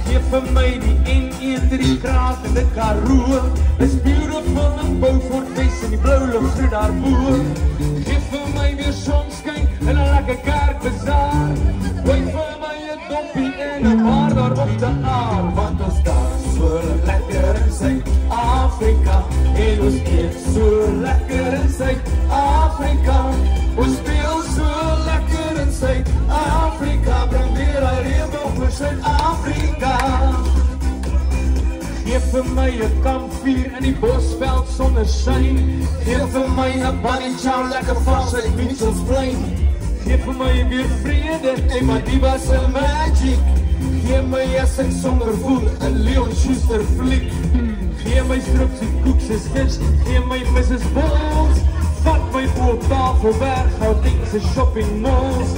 Geef vir my die N1 ter die Kraak en die Karoo. It's beautiful in Beaufort West en die blou lug groet daarbo. Geef vir my weer sonskyn en 'n lekker kerkbazaar. Gooi vir my 'n doppie en 'n bar daar op die aar. Want ons dans so lekker in Suid-Afrika en ons eet so lekker in Suid-Afrika. Ons speel so lekker in Suid-Afrika. Bring weer hy reënboog vir Suid-Afrika. Geef vir my 'n kampvuur in die bosveld sonder sein. Geef vir my 'n bunny chow lekker vars uit Mitchells Plain. Geef vir my weer vrede en my diva se magic. Geef my as ek sonder voel 'n Leon Schuster fliek. Geef my strips en koeks en skits. Geef my Mrs. Balls. Vat my voor Tafelberg, Gautengse shopping malls.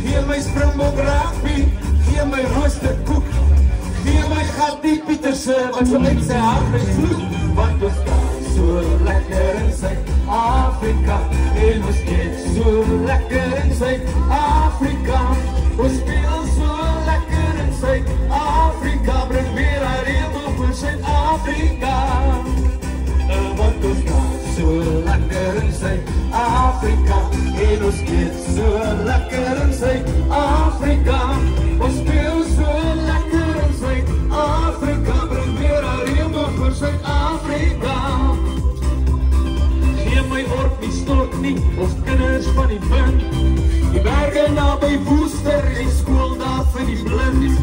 Geef my Springbok rugby. Geef my roosterkoek. Geef my Gattie Pieterse wat so uit sy hart vloek. Want ons kan so lekker in Suid-Afrika en ons eet so lekker in Suid-Afrika. Ons speel so lekker in Suid-Afrika. Bring weer hy reënboog vir Suid-Afrika. Want ons kan so lekker in Suid-Afrika en ons eet so lekker in Suid-Afrika. Ons speel so lekker in Suid-Afrika. Bring weer hy reënboog vir Suid-Afrika. Geef my ork nie stort nie, ons kinders van die wind. Die berge na by Woester en skool daar vir die blind.